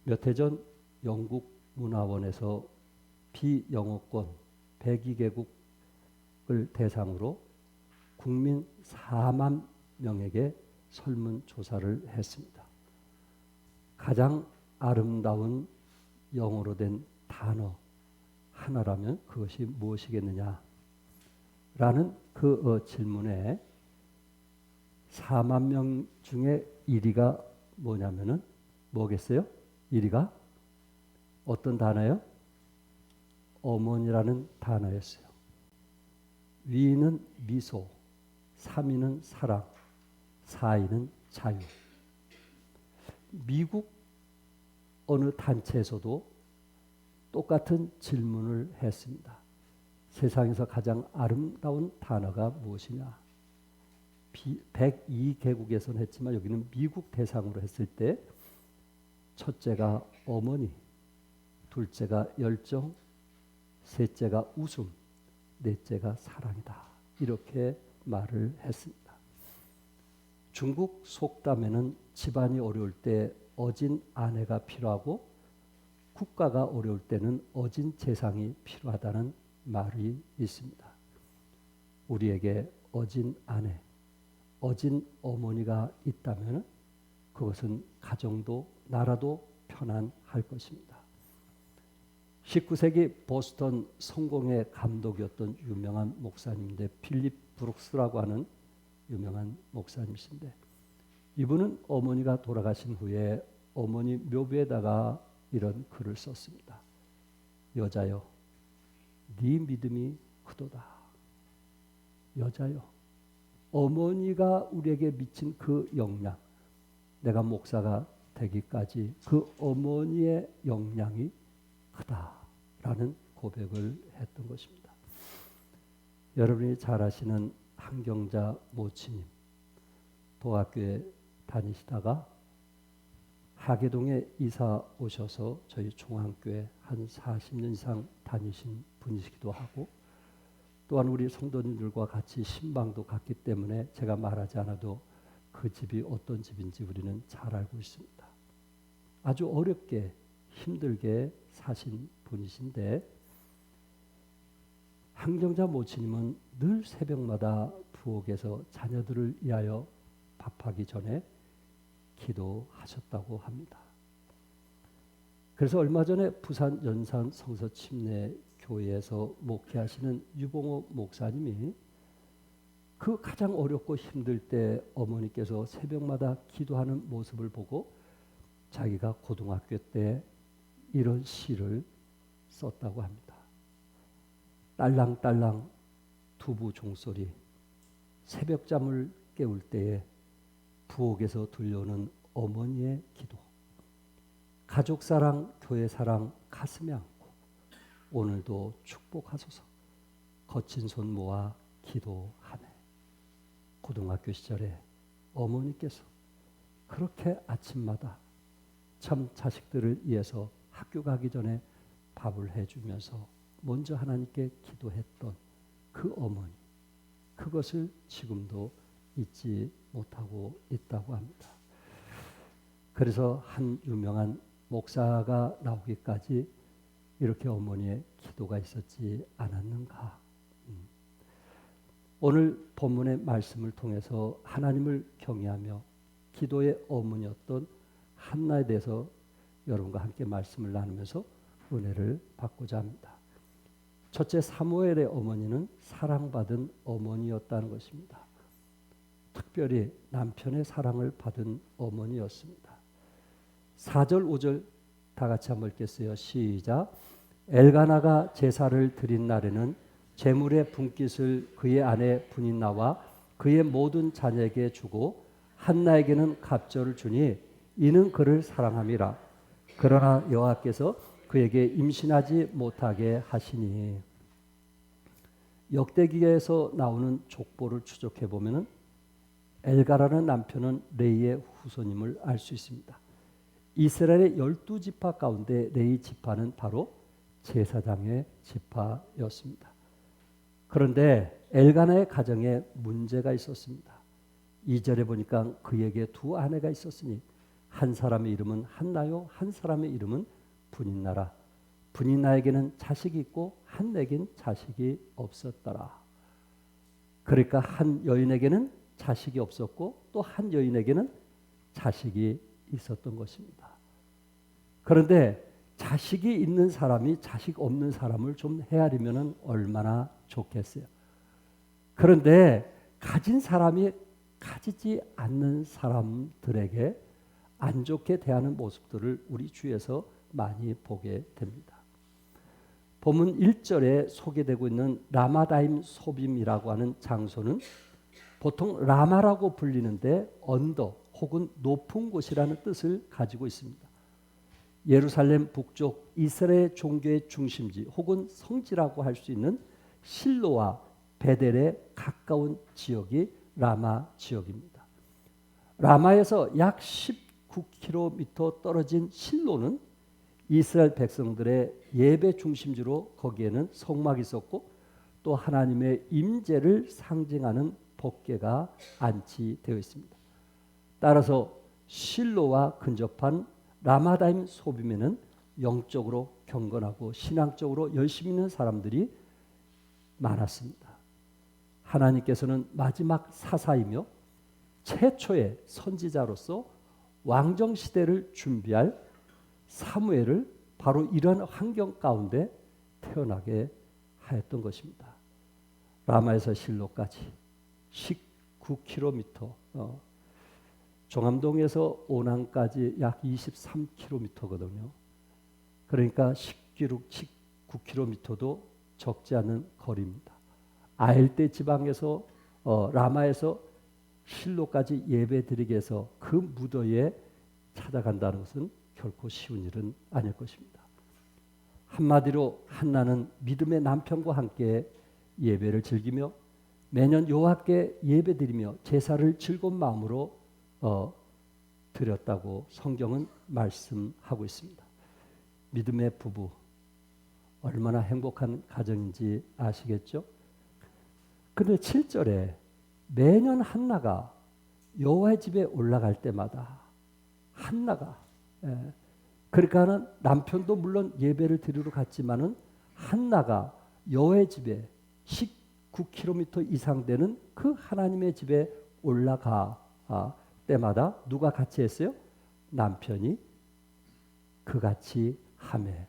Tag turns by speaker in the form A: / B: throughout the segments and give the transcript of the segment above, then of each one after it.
A: 몇 해 전 영국 문화원에서 비영어권 102개국을 대상으로 국민 4만 명에게 설문조사를 했습니다. 가장 아름다운 영어로 된 단어 하나라면 그것이 무엇이겠느냐? 라는 그 질문에 4만 명 중에 1위가 뭐냐면은 뭐겠어요? 1위가 어떤 단어예요? 어머니라는 단어였어요. 위는 미소, 3위는 사랑, 4위는 자유. 미국 어느 단체에서도 똑같은 질문을 했습니다. 세상에서 가장 아름다운 단어가 무엇이냐? 102개국에서는 했지만 여기는 미국 대상으로 했을 때 첫째가 어머니, 둘째가 열정, 셋째가 웃음, 넷째가 사랑이다. 이렇게 말을 했습니다. 중국 속담에는 집안이 어려울 때 어진 아내가 필요하고 국가가 어려울 때는 어진 재상이 필요하다는 말이 있습니다. 우리에게 어진 아내, 어진 어머니가 있다면 그것은 가정도 나라도 편안할 것입니다. 19세기 보스턴 성공의 감독이었던 유명한 목사님인데 필립 브룩스라고 하는 유명한 목사님이신데 이분은 어머니가 돌아가신 후에 어머니 묘비에다가 이런 글을 썼습니다. 여자여, 네 믿음이 크도다. 여자여, 어머니가 우리에게 미친 그 영향, 내가 목사가 되기까지 그 어머니의 영향이 크다라는 고백을 했던 것입니다. 여러분이 잘 아시는 한경자 모치님, 도학교에 다니시다가 하계동에 이사 오셔서 저희 중앙교회 한 40년 이상 다니신 분이시기도 하고 또한 우리 성도님들과 같이 신방도 갔기 때문에 제가 말하지 않아도 그 집이 어떤 집인지 우리는 잘 알고 있습니다. 아주 어렵게 힘들게 사신 분이신데 한경자 모치님은 늘 새벽마다 부엌에서 자녀들을 위하여 밥하기 전에 기도하셨다고 합니다. 그래서 얼마 전에 부산 연산 성서 침례 교회에서 목회하시는 유봉호 목사님이 그 가장 어렵고 힘들 때 어머니께서 새벽마다 기도하는 모습을 보고 자기가 고등학교 때 이런 시를 썼다고 합니다. 딸랑딸랑 두부 종소리, 새벽잠을 깨울 때에 부엌에서 들려오는 어머니의 기도, 가족사랑, 교회사랑 가슴에 안고 오늘도 축복하소서 거친 손 모아 기도하네. 고등학교 시절에 어머니께서 그렇게 아침마다 참 자식들을 위해서 학교 가기 전에 밥을 해주면서 먼저 하나님께 기도했던 그 어머니, 그것을 지금도 잊지 못하고 있다고 합니다. 그래서 한 유명한 목사가 나오기까지 이렇게 어머니의 기도가 있었지 않았는가. 오늘 본문의 말씀을 통해서 하나님을 경외하며 기도의 어머니였던 한나에 대해서 여러분과 함께 말씀을 나누면서 은혜를 받고자 합니다. 첫째, 사무엘의 어머니는 사랑받은 어머니였다는 것입니다. 특별히 남편의 사랑을 받은 어머니였습니다. 4절 5절 다 같이 한번 읽겠어요. 시작. 엘가나가 제사를 드린 날에는 제물의 분깃을 그의 아내 분인나와 그의 모든 자녀에게 주고 한나에게는 갑절을 주니 이는 그를 사랑함이라. 그러나 여호와께서 그에게 임신하지 못하게 하시니. 역대기에서 나오는 족보를 추적해 보면은 엘가라는 남편은 레이의 후손임을 알 수 있습니다. 이스라엘의 12지파 가운데 레이 지파는 바로 제사장의 지파였습니다. 그런데 엘가나의 가정에 문제가 있었습니다. 2절에 보니까 그에게 두 아내가 있었으니 한 사람의 이름은 한나요, 한 사람의 이름은 분인나라. 분인나에게는 자식이 있고 한나에겐 자식이 없었더라. 그러니까 한 여인에게는 자식이 없었고 또 한 여인에게는 자식이 있었던 것입니다. 그런데 자식이 있는 사람이 자식 없는 사람을 좀 헤아리면 얼마나 좋겠어요. 그런데 가진 사람이 가지지 않는 사람들에게 안 좋게 대하는 모습들을 우리 주위에서 많이 보게 됩니다. 본문 1절에 소개되고 있는 라마다임 소빔이라고 하는 장소는 보통 라마라고 불리는데 언덕 혹은 높은 곳이라는 뜻을 가지고 있습니다. 예루살렘 북쪽 이스라엘 종교의 중심지 혹은 성지라고 할 수 있는 실로와 베델에 가까운 지역이 라마 지역입니다. 라마에서 약 19km 떨어진 실로는 이스라엘 백성들의 예배 중심지로 거기에는 성막이 있었고 또 하나님의 임재를 상징하는 법궤가 안치되어 있습니다. 따라서 실로와 근접한 라마다임 소빔에는 영적으로 경건하고 신앙적으로 열심히 있는 사람들이 많았습니다. 하나님께서는 마지막 사사이며 최초의 선지자로서 왕정 시대를 준비할 사무엘을 바로 이런 환경 가운데 태어나게 하였던 것입니다. 라마에서 실로까지 19km, 종암동에서 오남까지 약 23km거든요. 그러니까 19km도 적지 않은 거리입니다. 아헬대 지방에서 라마에서 실로까지 예배드리기 위해서 그 무더위에 찾아간다는 것은 결코 쉬운 일은 아닐 것입니다. 한마디로 한나는 믿음의 남편과 함께 예배를 즐기며 매년 여호와께 예배드리며 제사를 즐거운 마음으로 드렸다고 성경은 말씀하고 있습니다. 믿음의 부부 얼마나 행복한 가정인지 아시겠죠? 그런데 7절에 매년 한나가 여호와의 집에 올라갈 때마다 한나가 그러니까는 남편도 물론 예배를 드리러 갔지만은 한나가 여호와의 집에 19km 이상 되는 그 하나님의 집에 올라가 때마다 누가 같이 했어요? 남편이 그같이 하매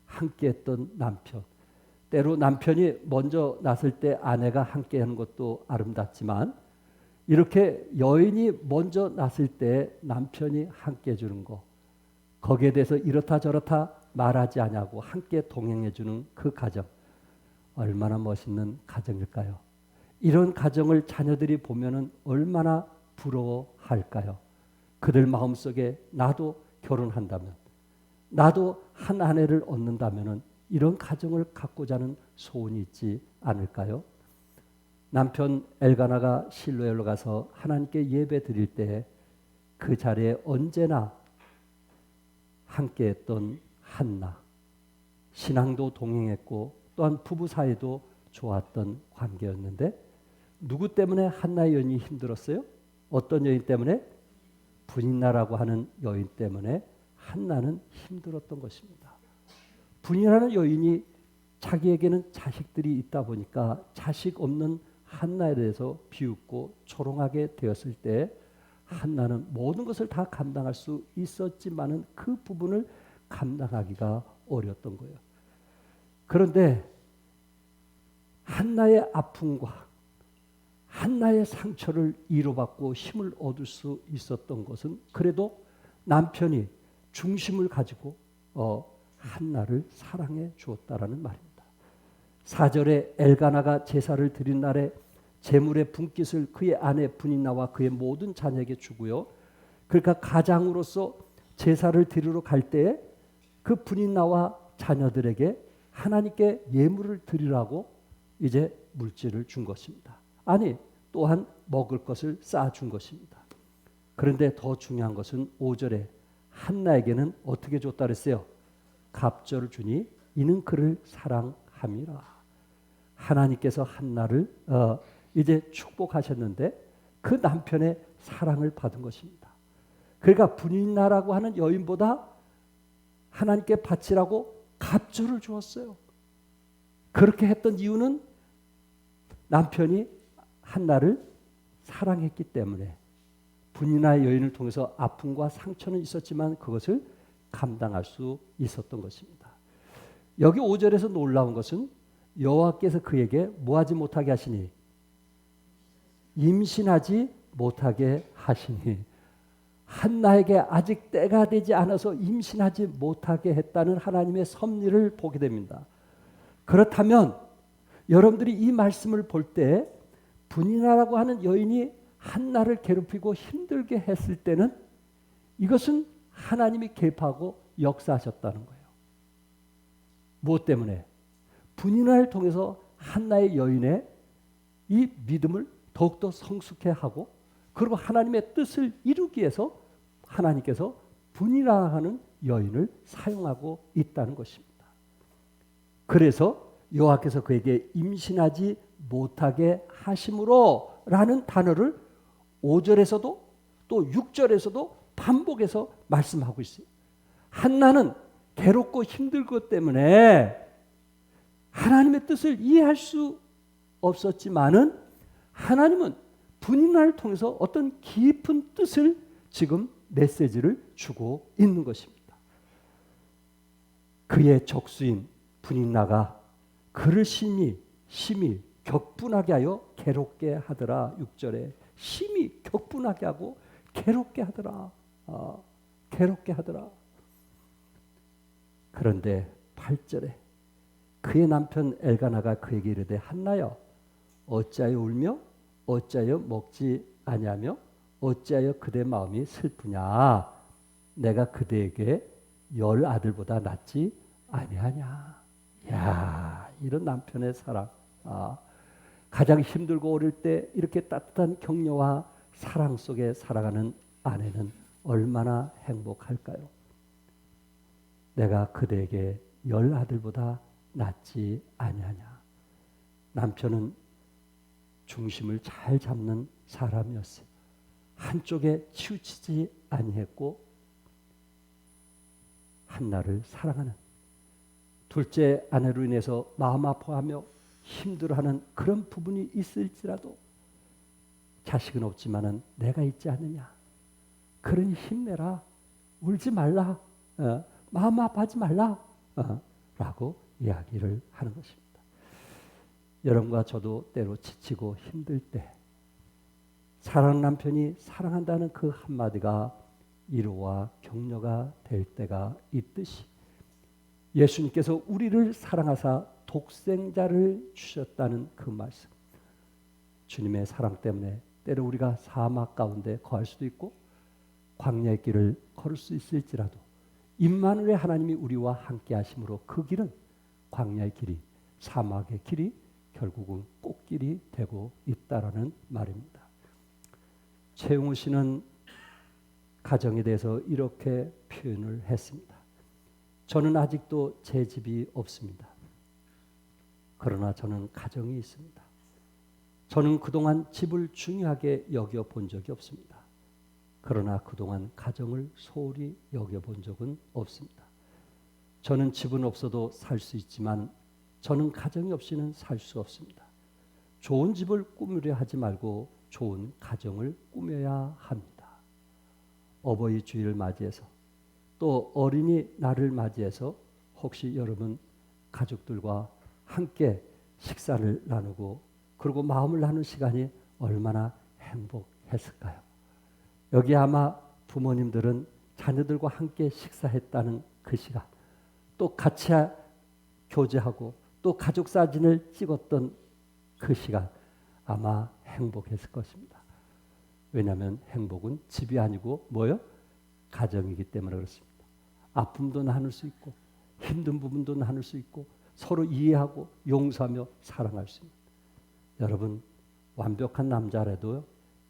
A: 함께했던 남편. 때로 남편이 먼저 났을 때 아내가 함께하는 것도 아름답지만 이렇게 여인이 먼저 났을 때 남편이 함께해 주는 거 거기에 대해서 이렇다 저렇다 말하지 않냐고 함께 동행해 주는 그 가정 얼마나 멋있는 가정일까요? 이런 가정을 자녀들이 보면은 얼마나 부러워할까요? 그들 마음속에 나도 결혼한다면 나도 한 아내를 얻는다면은 이런 가정을 갖고자 하는 소원이 있지 않을까요? 남편 엘가나가 실로에 올라가서 하나님께 예배 드릴 때 그 자리에 언제나 함께했던 한나, 신앙도 동행했고 또한 부부 사이도 좋았던 관계였는데 누구 때문에 한나의 여인이 힘들었어요? 어떤 여인 때문에? 분인나라고 하는 여인 때문에 한나는 힘들었던 것입니다. 분인나라는 여인이 자기에게는 자식들이 있다 보니까 자식 없는 한나에 대해서 비웃고 조롱하게 되었을 때 한나는 모든 것을 다 감당할 수 있었지만은 그 부분을 감당하기가 어려웠던 거예요. 그런데 한나의 아픔과 한나의 상처를 위로받고 힘을 얻을 수 있었던 것은 그래도 남편이 중심을 가지고 한나를 사랑해 주었다라는 말입니다. 4절에 엘가나가 제사를 드린 날에 제물의 분깃을 그의 아내 분인나와 그의 모든 자녀에게 주고요. 그러니까 가장으로서 제사를 드리러 갈 때에 그 분인나와 자녀들에게 하나님께 예물을 드리라고 이제 물질을 준 것입니다. 아니 또한 먹을 것을 쌓아준 것입니다. 그런데 더 중요한 것은 5절에 한나에게는 어떻게 줬다 그랬어요? 갑절을 주니 이는 그를 사랑함이라. 하나님께서 한나를 이제 축복하셨는데 그 남편의 사랑을 받은 것입니다. 그러니까 분인나라고 하는 여인보다 하나님께 바치라고 갑절을 주었어요. 그렇게 했던 이유는 남편이 한나를 사랑했기 때문에. 분인나의 여인을 통해서 아픔과 상처는 있었지만 그것을 감당할 수 있었던 것입니다. 여기 5절에서 놀라운 것은 여호와께서 그에게 뭐하지 못하게 하시니? 임신하지 못하게 하시니. 한나에게 아직 때가 되지 않아서 임신하지 못하게 했다는 하나님의 섭리를 보게 됩니다. 그렇다면 여러분들이 이 말씀을 볼 때 분인나라고 하는 여인이 한나를 괴롭히고 힘들게 했을 때는 이것은 하나님이 개입하고 역사하셨다는 거예요. 무엇 때문에? 분인나를 통해서 한나의 여인의 이 믿음을 더욱더 성숙해 하고, 그리고 하나님의 뜻을 이루기 위해서 하나님께서 분인나라는 여인을 사용하고 있다는 것입니다. 그래서 여호와께서 그에게 임신하지 못하게 하심으로 라는 단어를 5절에서도 또 6절에서도 반복해서 말씀하고 있어요. 한나는 괴롭고 힘들 것 때문에 하나님의 뜻을 이해할 수 없었지만은 하나님은 분인나를 통해서 어떤 깊은 뜻을 지금 메시지를 주고 있는 것입니다. 그의 적수인 분인나가 그를 심히 격분하게 하여 괴롭게 하더라. 6절에 심히 격분하게 하고 괴롭게 하더라. 괴롭게 하더라. 그런데 8절에 그의 남편 엘가나가 그에게 이르되 한나여 어찌하여 울며 어찌하여 먹지 아니하며 어찌하여 그대 마음이 슬프냐? 내가 그대에게 10 아들보다 낫지 아니하냐? 야, 이런 남편의 사랑. 가장 힘들고 어릴 때 이렇게 따뜻한 격려와 사랑 속에 살아가는 아내는 얼마나 행복할까요? 내가 그대에게 10 아들보다 낫지 아니하냐? 남편은 중심을 잘 잡는 사람이었어요. 한쪽에 치우치지 아니했고 한나를 사랑하는, 둘째 아내로 인해서 마음 아파하며 힘들어하는 그런 부분이 있을지라도 자식은 없지만은 내가 있지 않느냐, 그러니 힘내라, 울지 말라, 마음 아파하지 말라 라고 이야기를 하는 것입니다. 여러분과 저도 때로 지치고 힘들 때 사랑하는 남편이 사랑한다는 그 한마디가 위로와 격려가 될 때가 있듯이 예수님께서 우리를 사랑하사 독생자를 주셨다는 그 말씀, 주님의 사랑 때문에 때로 우리가 사막 가운데 거할 수도 있고 광야의 길을 걸을 수 있을지라도 임마누엘 하나님이 우리와 함께 하심으로 그 길은 광야의 길이, 사막의 길이 결국은 꽃길이 되고 있다라는 말입니다. 최용우 씨는 가정에 대해서 이렇게 표현을 했습니다. 저는 아직도 제 집이 없습니다. 그러나 저는 가정이 있습니다. 저는 그동안 집을 중요하게 여겨본 적이 없습니다. 그러나 그동안 가정을 소홀히 여겨본 적은 없습니다. 저는 집은 없어도 살 수 있지만 저는 가정이 없이는 살 수 없습니다. 좋은 집을 꾸미려 하지 말고 좋은 가정을 꾸며야 합니다. 어버이 주일을 맞이해서 또 어린이날을 맞이해서 혹시 여러분 가족들과 함께 식사를 나누고 그리고 마음을 나누는 시간이 얼마나 행복했을까요? 여기 아마 부모님들은 자녀들과 함께 식사했다는 그 시간, 또 같이 교제하고 또 가족 사진을 찍었던 그 시간 아마 행복했을 것입니다. 왜냐하면 행복은 집이 아니고 뭐요? 가정이기 때문에 그렇습니다. 아픔도 나눌 수 있고 힘든 부분도 나눌 수 있고 서로 이해하고 용서하며 사랑할 수 있는, 여러분 완벽한 남자라도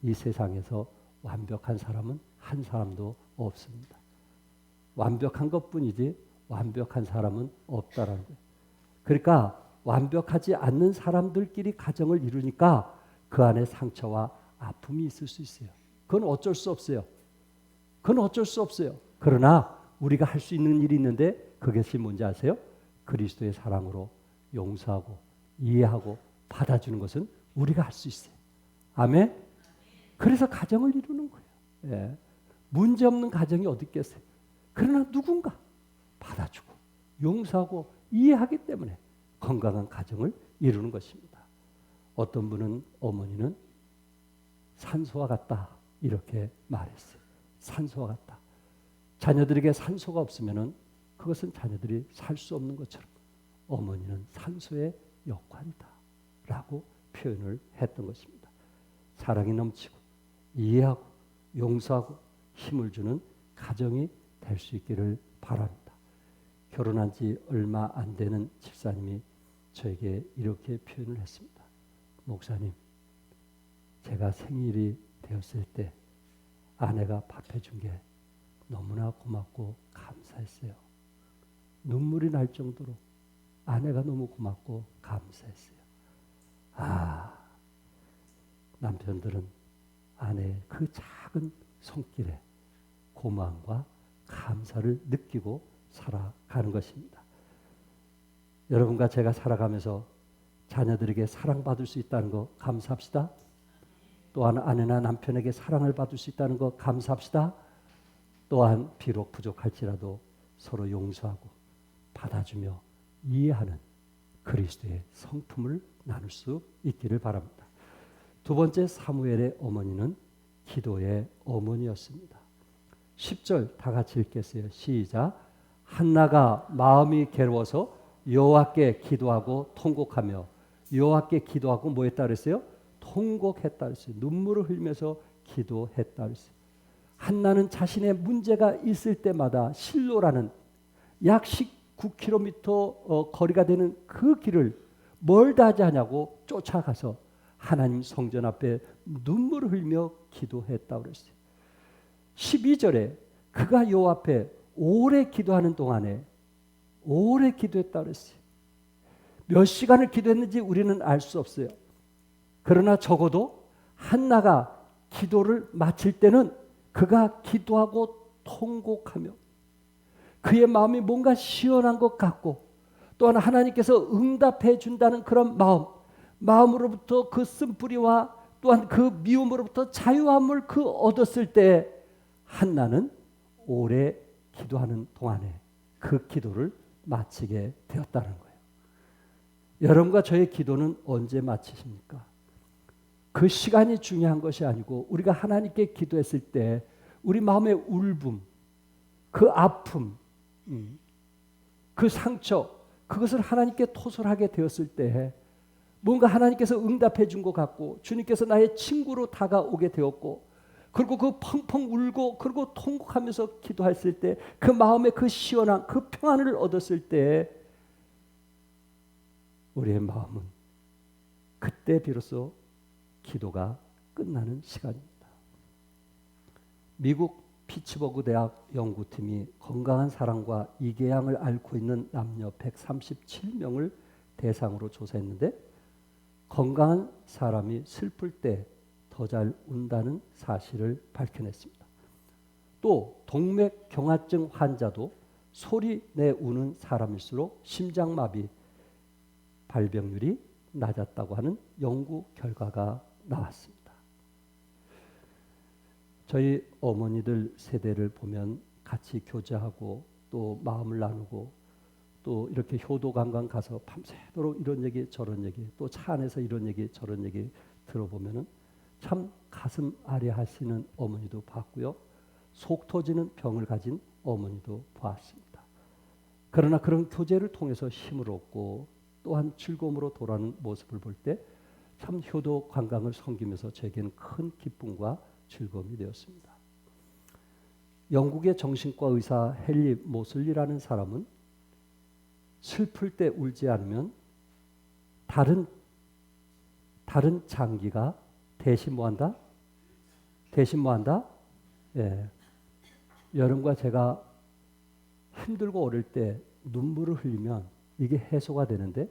A: 이 세상에서 완벽한 사람은 한 사람도 없습니다. 완벽한 것뿐이지 완벽한 사람은 없다라는 거예요. 그러니까 완벽하지 않는 사람들끼리 가정을 이루니까 그 안에 상처와 아픔이 있을 수 있어요. 그건 어쩔 수 없어요. 그건 어쩔 수 없어요. 그러나 우리가 할 수 있는 일이 있는데 그것이 뭔지 아세요? 그리스도의 사랑으로 용서하고 이해하고 받아주는 것은 우리가 할 수 있어요. 아멘. 그래서 가정을 이루는 거예요. 예. 문제 없는 가정이 어디 있겠어요? 그러나 누군가 받아주고 용서하고 이해하기 때문에 건강한 가정을 이루는 것입니다. 어떤 분은 어머니는 산소와 같다 이렇게 말했어요. 산소와 같다. 자녀들에게 산소가 없으면은 그것은 자녀들이 살 수 없는 것처럼 어머니는 산소의 역할이다 라고 표현을 했던 것입니다. 사랑이 넘치고 이해하고 용서하고 힘을 주는 가정이 될 수 있기를 바랍니다. 결혼한 지 얼마 안 되는 집사님이 저에게 이렇게 표현을 했습니다. 목사님, 제가 생일이 되었을 때 아내가 밥 해준 게 너무나 고맙고 감사했어요. 눈물이 날 정도로 아내가 너무 고맙고 감사했어요. 남편들은 아내의 그 작은 손길에 고마움과 감사를 느끼고 살아가는 것입니다. 여러분과 제가 살아가면서 자녀들에게 사랑받을 수 있다는 거 감사합시다. 또한 아내나 남편에게 사랑을 받을 수 있다는 거 감사합시다. 또한 비록 부족할지라도 서로 용서하고 받아주며 이해하는 그리스도의 성품을 나눌 수 있기를 바랍니다. 두 번째, 사무엘의 어머니는 기도의 어머니였습니다. 10절 다 같이 읽겠어요. 시작. 한나가 마음이 괴로워서 여호와께 기도하고 통곡하며, 여호와께 기도하고 뭐 했다 그랬어요? 통곡했다 그랬어요. 눈물을 흘리면서 기도했다 그랬어요. 한나는 자신의 문제가 있을 때마다 실로라는 약 19km 거리가 되는 그 길을 멀다 하지 않냐고 쫓아가서 하나님 성전 앞에 눈물을 흘리며 기도했다고 그랬어요. 12절에 그가 여호와 앞에 오래 기도하는 동안에 오래 기도했다고 그랬어요. 몇 시간을 기도했는지 우리는 알 수 없어요. 그러나 적어도 한나가 기도를 마칠 때는 그가 기도하고 통곡하며 그의 마음이 뭔가 시원한 것 같고 또한 하나님께서 응답해 준다는 그런 마음으로부터 그 쓴뿌리와 또한 그 미움으로부터 자유함을 그 얻었을 때 한나는 오래 기도하는 동안에 그 기도를 마치게 되었다는 거예요. 여러분과 저의 기도는 언제 마치십니까? 그 시간이 중요한 것이 아니고 우리가 하나님께 기도했을 때 우리 마음의 울분, 그 아픔, 그 상처, 그것을 하나님께 토설하게 되었을 때 뭔가 하나님께서 응답해 준 것 같고 주님께서 나의 친구로 다가오게 되었고 그리고 그 펑펑 울고 그리고 통곡하면서 기도했을 때 그 마음의 그 시원함, 그 평안을 얻었을 때 우리의 마음은 그때 비로소 기도가 끝나는 시간입니다. 미국 피츠버그 대학 연구팀이 건강한 사랑과 이계양을 앓고 있는 남녀 137명을 대상으로 조사했는데 건강한 사람이 슬플 때 더 잘 운다는 사실을 밝혀냈습니다. 또 동맥경화증 환자도 소리 내 우는 사람일수록 심장마비 발병률이 낮았다고 하는 연구 결과가 나왔습니다. 저희 어머니들 세대를 보면 같이 교제하고 또 마음을 나누고 또 이렇게 효도관광 가서 밤새도록 이런 얘기 저런 얘기 또 차 안에서 이런 얘기 저런 얘기 들어보면은 참 가슴 아려하시는 어머니도 봤고요. 속 터지는 병을 가진 어머니도 보았습니다. 그러나 그런 교제를 통해서 힘을 얻고 또한 즐거움으로 돌아오는 모습을 볼 때 참 효도 관광을 섬기면서 제게는 큰 기쁨과 즐거움이 되었습니다. 영국의 정신과 의사 헨리 모슬리라는 사람은 슬플 때 울지 않으면 다른 장기가 대신 뭐한다? 대신 뭐한다? 예. 여러분과 제가 힘들고 어릴 때 눈물을 흘리면 이게 해소가 되는데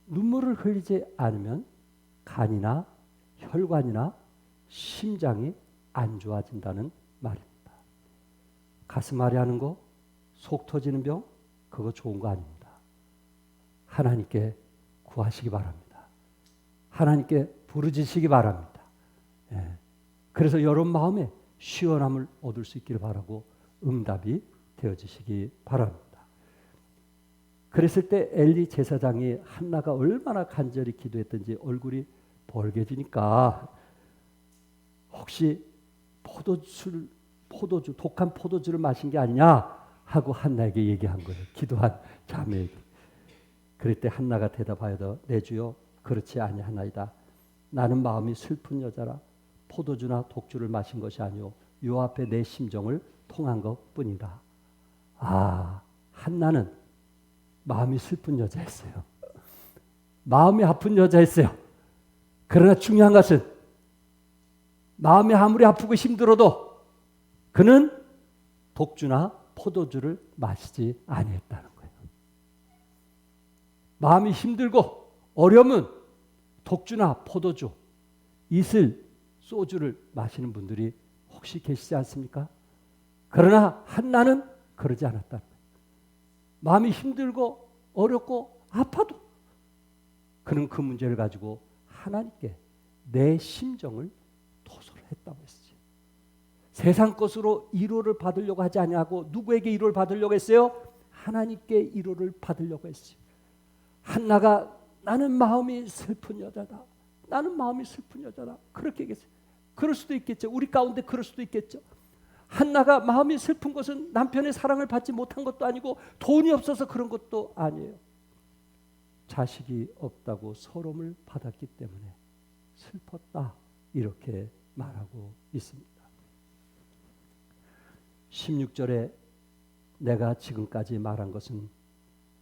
A: 눈물을 흘리지 않으면 간이나 혈관이나 심장이 안 좋아진다는 말입니다. 가슴 아래 하는 거, 속 터지는 병, 그거 좋은 거 아닙니다. 하나님께 구하시기 바랍니다. 하나님께 부르짖으시기 바랍니다. 예. 그래서 여러분 마음에 시원함을 얻을 수 있기를 바라고 응답이 되어지시기 바랍니다. 그랬을 때 엘리 제사장이 한나가 얼마나 간절히 기도했던지 얼굴이 벌개지니까 혹시 포도주, 독한 포도주를 마신 게 아니냐 하고 한나에게 얘기한 거예요. 기도한 자매에게. 그럴 때 한나가 대답하여도 내 주여 그렇지 아니하나이다. 나는 마음이 슬픈 여자라 포도주나 독주를 마신 것이 아니오 요 앞에 내 심정을 통한 것뿐이다. 아, 한나는 마음이 슬픈 여자였어요. 마음이 아픈 여자였어요. 그러나 중요한 것은 마음이 아무리 아프고 힘들어도 그는 독주나 포도주를 마시지 아니했다는 거예요. 마음이 힘들고 어려우면 독주나 포도주, 이슬, 소주를 마시는 분들이 혹시 계시지 않습니까? 그러나 한나는 그러지 않았다는 거예요. 마음이 힘들고 어렵고 아파도 그는 그 문제를 가지고 하나님께 내 심정을 토설을 했다고 했어요. 세상 것으로 위로를 받으려고 하지 아니하고 누구에게 위로를 받으려고 했어요? 하나님께 위로를 받으려고 했어요. 한나가 나는 마음이 슬픈 여자다. 나는 마음이 슬픈 여자다. 그렇게 얘기했어요. 그럴 수도 있겠죠. 우리 가운데 그럴 수도 있겠죠. 한나가 마음이 슬픈 것은 남편의 사랑을 받지 못한 것도 아니고 돈이 없어서 그런 것도 아니에요. 자식이 없다고 서러움을 받았기 때문에 슬펐다. 이렇게 말하고 있습니다. 16절에 내가 지금까지 말한 것은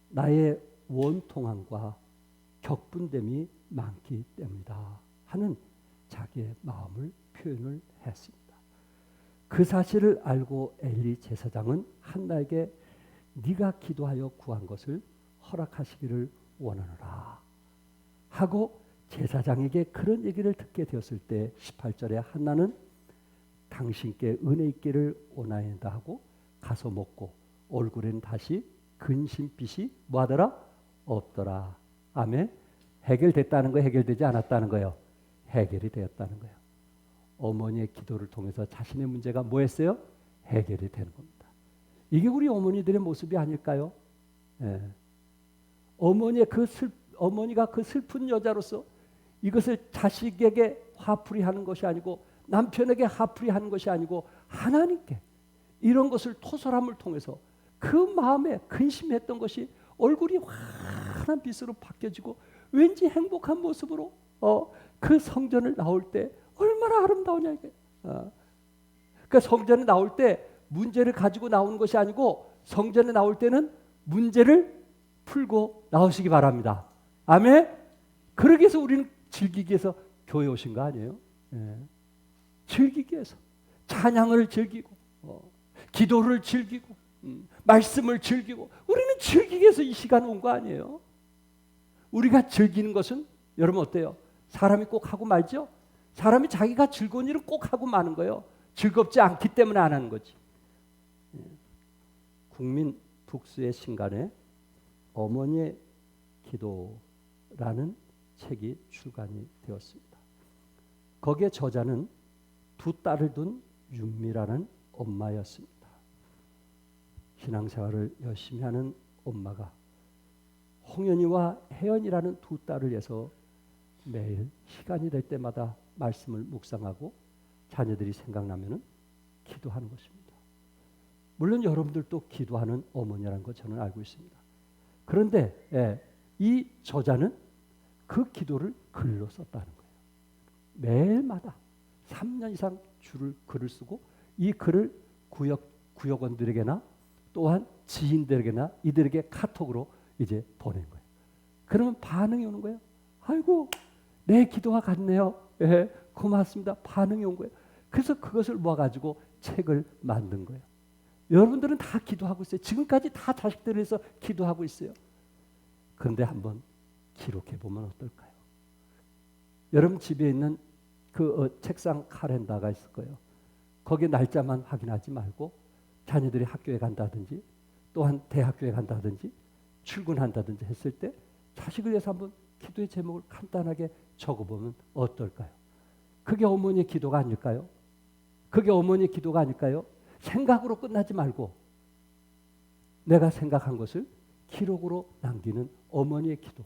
A: 나의 원통함과 격분됨이 많기 때문이다 하는 자기의 마음을 표현을 했습니다. 그 사실을 알고 엘리 제사장은 한나에게 네가 기도하여 구한 것을 허락하시기를 원하노라 하고 제사장에게 그런 얘기를 듣게 되었을 때 18절에 한나는 당신께 은혜 있기를 원하인다 하고 가서 먹고 얼굴엔 다시 근심빛이 뭐하더라? 없더라. 아멘. 해결됐다는 거예요? 해결되지 않았다는 거예요? 해결이 되었다는 거예요. 어머니의 기도를 통해서 자신의 문제가 뭐였어요? 해결이 되는 겁니다. 이게 우리 어머니들의 모습이 아닐까요? 예. 어머니가 그 슬픈 여자로서 이것을 자식에게 화풀이 하는 것이 아니고 남편에게 화풀이 하는 것이 아니고 하나님께 이런 것을 토설함을 통해서 그 마음에 근심했던 것이 얼굴이 환한 빛으로 바뀌어지고 왠지 행복한 모습으로 그 성전을 나올 때 얼마나 아름다우냐 이게. 그러니까 성전에 나올 때 문제를 가지고 나오는 것이 아니고 성전에 나올 때는 문제를 풀고 나오시기 바랍니다. 아멘. 그러기 위해서 우리는 즐기기 위해서 교회 오신 거 아니에요? 예. 즐기기 위해서 찬양을 즐기고 기도를 즐기고 말씀을 즐기고 우리는 즐기기 위해서 이 시간 온 거 아니에요? 우리가 즐기는 것은 여러분 어때요? 사람이 꼭 하고 말죠? 사람이 자기가 즐거운 일을 꼭 하고 마는 거예요. 즐겁지 않기 때문에 안 하는 거지. 국민 북수의 신간에 어머니의 기도라는 책이 출간이 되었습니다. 거기에 저자는 두 딸을 둔 윤미라는 엄마였습니다. 신앙생활을 열심히 하는 엄마가 홍연이와 혜연이라는 두 딸을 위해서 매일 시간이 될 때마다 말씀을 묵상하고 자녀들이 생각나면 기도하는 것입니다. 물론 여러분들도 기도하는 어머니라는 거 저는 알고 있습니다. 그런데 이 저자는 그 기도를 글로 썼다는 거예요. 매일마다 3년 이상 글을 쓰고 이 글을 구역원들에게나 또한 지인들에게나 이들에게 카톡으로 이제 보낸 거예요. 그러면 반응이 오는 거예요. 아이고 내 기도와 같네요. 예, 고맙습니다. 반응이 온 거예요. 그래서 그것을 모아가지고 책을 만든 거예요. 여러분들은 다 기도하고 있어요. 지금까지 다 자식들을 위해서 기도하고 있어요. 그런데 한번 기록해 보면 어떨까요? 여러분 집에 있는 그 책상 카렌다가 있을 거예요. 거기에 날짜만 확인하지 말고 자녀들이 학교에 간다든지 또한 대학교에 간다든지 출근한다든지 했을 때 자식을 위해서 한번 기도의 제목을 간단하게 적어보면 어떨까요? 그게 어머니의 기도가 아닐까요? 그게 어머니의 기도가 아닐까요? 생각으로 끝나지 말고 내가 생각한 것을 기록으로 남기는 어머니의 기도.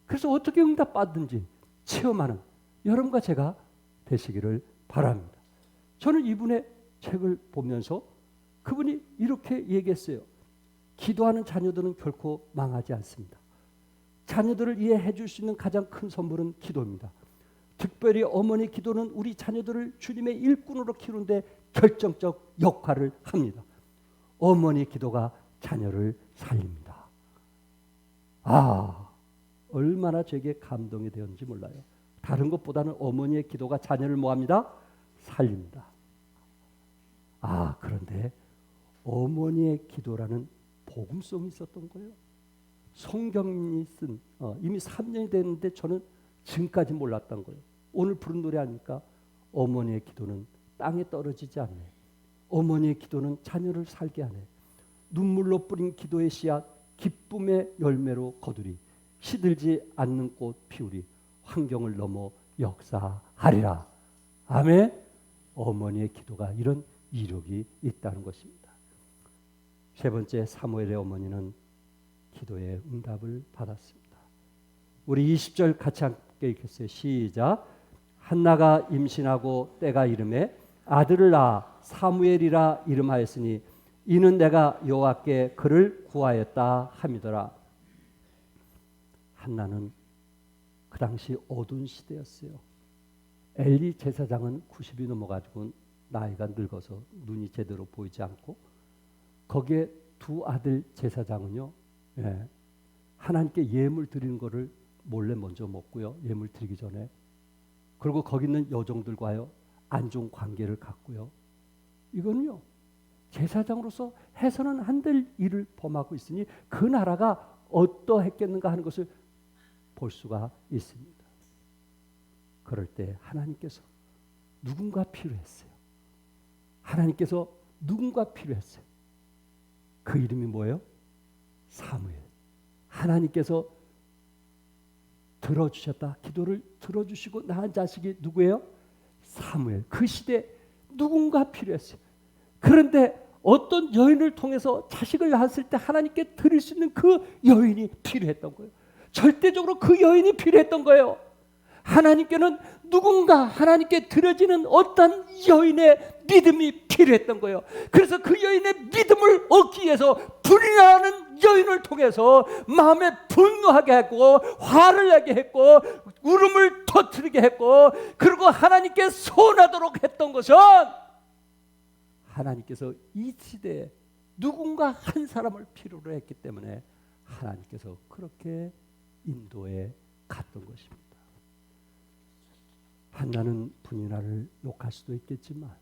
A: 그래서 어떻게 응답받든지 체험하는 여러분과 제가 되시기를 바랍니다. 저는 이분의 책을 보면서 그분이 이렇게 얘기했어요. 기도하는 자녀들은 결코 망하지 않습니다. 자녀들을 이해해 줄 수 있는 가장 큰 선물은 기도입니다. 특별히 어머니 기도는 우리 자녀들을 주님의 일꾼으로 키우는데 결정적 역할을 합니다. 어머니 기도가 자녀를 살립니다. 아, 얼마나 제게 감동이 되었는지 몰라요. 다른 것보다는 어머니의 기도가 자녀를 뭐합니다? 살립니다. 아, 그런데 어머니의 기도라는 복음성이 있었던 거예요. 송경민이 쓴 이미 3년이 됐는데 저는 지금까지 몰랐던 거예요. 오늘 부른 노래 하니까 어머니의 기도는 땅에 떨어지지 않네. 어머니의 기도는 자녀를 살게 하네. 눈물로 뿌린 기도의 씨앗 기쁨의 열매로 거두리. 시들지 않는 꽃 피우리. 환경을 넘어 역사하리라. 아멘. 어머니의 기도가 이런 이력이 있다는 것입니다. 세 번째, 사무엘의 어머니는 기도의 응답을 받았습니다. 우리 20절 같이 함께 읽겠어요. 시작. 한나가 임신하고 때가 이름에 아들을 낳아 사무엘이라 이름하였으니 이는 내가 여호와께 그를 구하였다 함이더라. 한나는 그 당시 어두운 시대였어요. 엘리 제사장은 90이 넘어가지고 나이가 늙어서 눈이 제대로 보이지 않고 거기에 두 아들 제사장은요, 하나님께 예물 드리는 거를 몰래 먼저 먹고요. 예물 드리기 전에. 그리고 거기 있는 여종들과요 안 좋은 관계를 갖고요. 이거는요 제사장으로서 해서는 안 될 일을 범하고 있으니 그 나라가 어떠했겠는가 하는 것을 볼 수가 있습니다. 그럴 때 하나님께서 누군가 필요했어요. 하나님께서 누군가 필요했어요. 그 이름이 뭐예요? 사무엘. 하나님께서 들어주셨다. 기도를 들어주시고 낳은 자식이 누구예요? 사무엘. 그 시대에 누군가 필요했어요. 그런데 어떤 여인을 통해서 자식을 낳았을 때 하나님께 드릴 수 있는 그 여인이 필요했던 거예요. 절대적으로 그 여인이 필요했던 거예요. 하나님께는 누군가 하나님께 드려지는 어떤 여인의 믿음이 필요했던 거예요. 그래서 그 여인의 믿음을 얻기 위해서 불의하는 여인을 통해서 마음에 분노하게 했고 화를 내게 했고 울음을 터뜨리게 했고 그리고 하나님께 소원하도록 했던 것은 하나님께서 이 시대에 누군가 한 사람을 필요로 했기 때문에 하나님께서 그렇게 인도에 갔던 것입니다. 한나는 분이나를 욕할 수도 있겠지만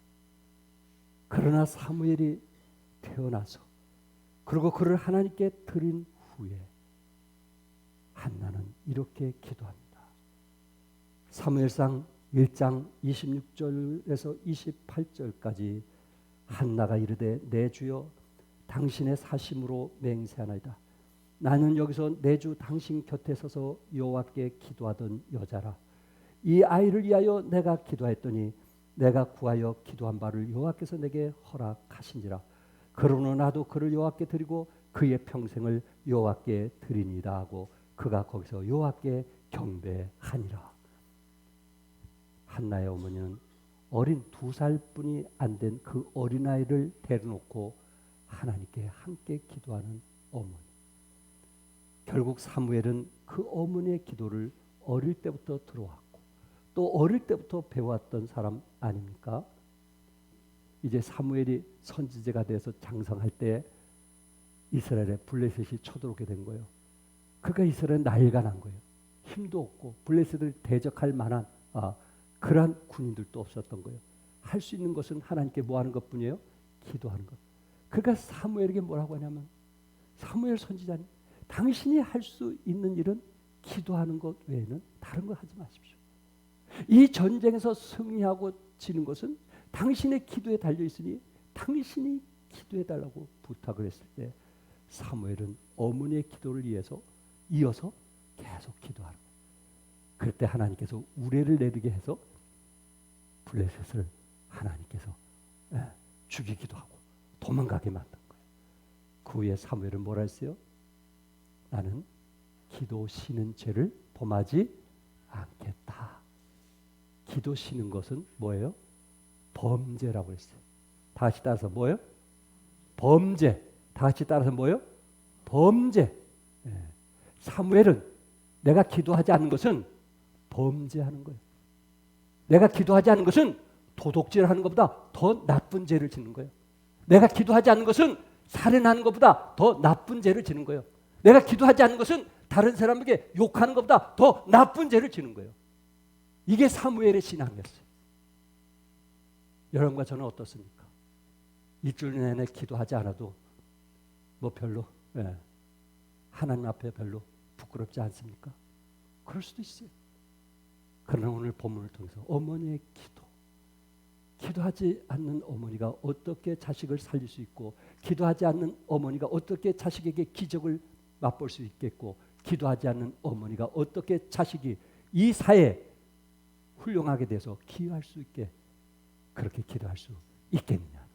A: 그러나 사무엘이 태어나서 그리고 그를 하나님께 드린 후에 한나는 이렇게 기도합니다. 사무엘상 1장 26절에서 28절까지 한나가 이르되 내 주여 당신의 사심으로 맹세하나이다. 나는 여기서 내 주 당신 곁에 서서 여호와께 기도하던 여자라. 이 아이를 위하여 내가 기도했더니 내가 구하여 기도한 바를 여호와께서 내게 허락하신지라. 그러나 나도 그를 여호와께 드리고 그의 평생을 여호와께 드리니이다 하고 그가 거기서 여호와께 경배하니라. 한나의 어머니는 어린 2살뿐이 안 된 그 어린아이를 데려놓고 하나님께 함께 기도하는 어머니. 결국 사무엘은 그 어머니의 기도를 어릴 때부터 들어왔고 또 어릴 때부터 배워왔던 사람 아닙니까? 이제 사무엘이 선지자가 돼서 장성할 때 이스라엘에 블레셋이 쳐들어오게 된 거예요. 그가 이스라엘 나이가 난 거예요. 힘도 없고 블레셋을 대적할 만한 그러한 군인들도 없었던 거예요. 할 수 있는 것은 하나님께 뭐 하는 것뿐이에요? 기도하는 것. 그러니까 사무엘에게 뭐라고 하냐면 사무엘 선지자님 당신이 할 수 있는 일은 기도하는 것 외에는 다른 거 하지 마십시오. 이 전쟁에서 승리하고 지는 것은 당신의 기도에 달려 있으니 당신이 기도해달라고 부탁을 했을 때 사무엘은 어머니의 기도를 이어서 계속 기도하는 거예요. 그럴 때 하나님께서 우레를 내리게 해서 블레셋을 하나님께서 죽이기도 하고 도망가게 만든 거예요. 그 후에 사무엘은 뭐라 했어요? 나는 기도 쉬는 죄를 범하지 않겠다. 기도 쉬는 것은 뭐예요? 범죄라고 했어요. 다 같이 따라서 뭐예요? 범죄. 다 같이 따라서 뭐예요? 범죄. 사무엘은 내가 기도하지 않는 것은 범죄하는 거예요. 내가 기도하지 않는 것은 도둑질하는 것보다 더 나쁜 죄를 짓는 거예요. 내가 기도하지 않는 것은 살인하는 것보다 더 나쁜 죄를 지는 거예요. 내가 기도하지 않는 것은 다른 사람에게 욕하는 것보다 더 나쁜 죄를 지는 거예요. 이게 사무엘의 신앙이었어요. 여러분과 저는 어떻습니까? 일주일 내내 기도하지 않아도 뭐 별로 하나님 앞에 별로 부끄럽지 않습니까? 그럴 수도 있어요. 그러나 오늘 본문을 통해서 어머니의 기도하지 않는 어머니가 어떻게 자식을 살릴 수 있고, 기도하지 않는 어머니가 어떻게 자식에게 기적을 맛볼 수 있겠고, 기도하지 않는 어머니가 어떻게 자식이 이 사회에 훌륭하게 돼서 기여할 수 있게 그렇게 기도할 수 있겠느냐.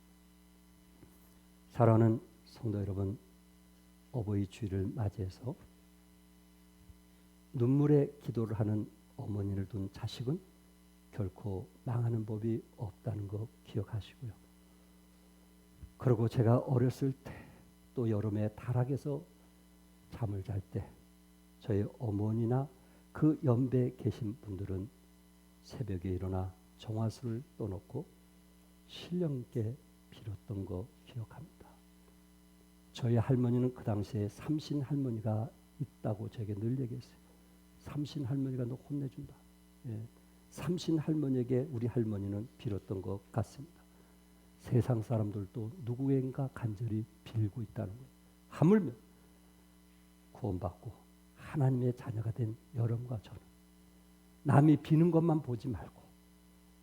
A: 사랑하는 성도 여러분, 어버이 주일을 맞이해서 눈물의 기도를 하는 어머니를 둔 자식은 결코 망하는 법이 없다는 거 기억하시고요. 그리고 제가 어렸을 때 또 여름에 다락에서 잠을 잘 때 저희 어머니나 그 연배에 계신 분들은 새벽에 일어나 정화수를 떠놓고 신령께 빌었던 거 기억합니다. 저희 할머니는 그 당시에 삼신 할머니가 있다고 제게 늘 얘기했어요. 삼신 할머니가 너 혼내준다. 삼신 할머니에게 우리 할머니는 빌었던 것 같습니다. 세상 사람들도 누구인가 간절히 빌고 있다는 거예요. 하물며 구원받고 하나님의 자녀가 된 여러분과 저는 남이 비는 것만 보지 말고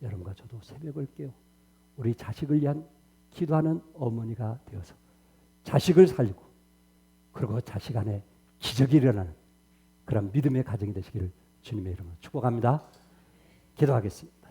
A: 여러분과 저도 새벽을 깨워 우리 자식을 위한 기도하는 어머니가 되어서 자식을 살리고, 그리고 자식 안에 기적이 일어나는 그런 믿음의 가정이 되시기를 주님의 이름으로 축복합니다. 기도하겠습니다.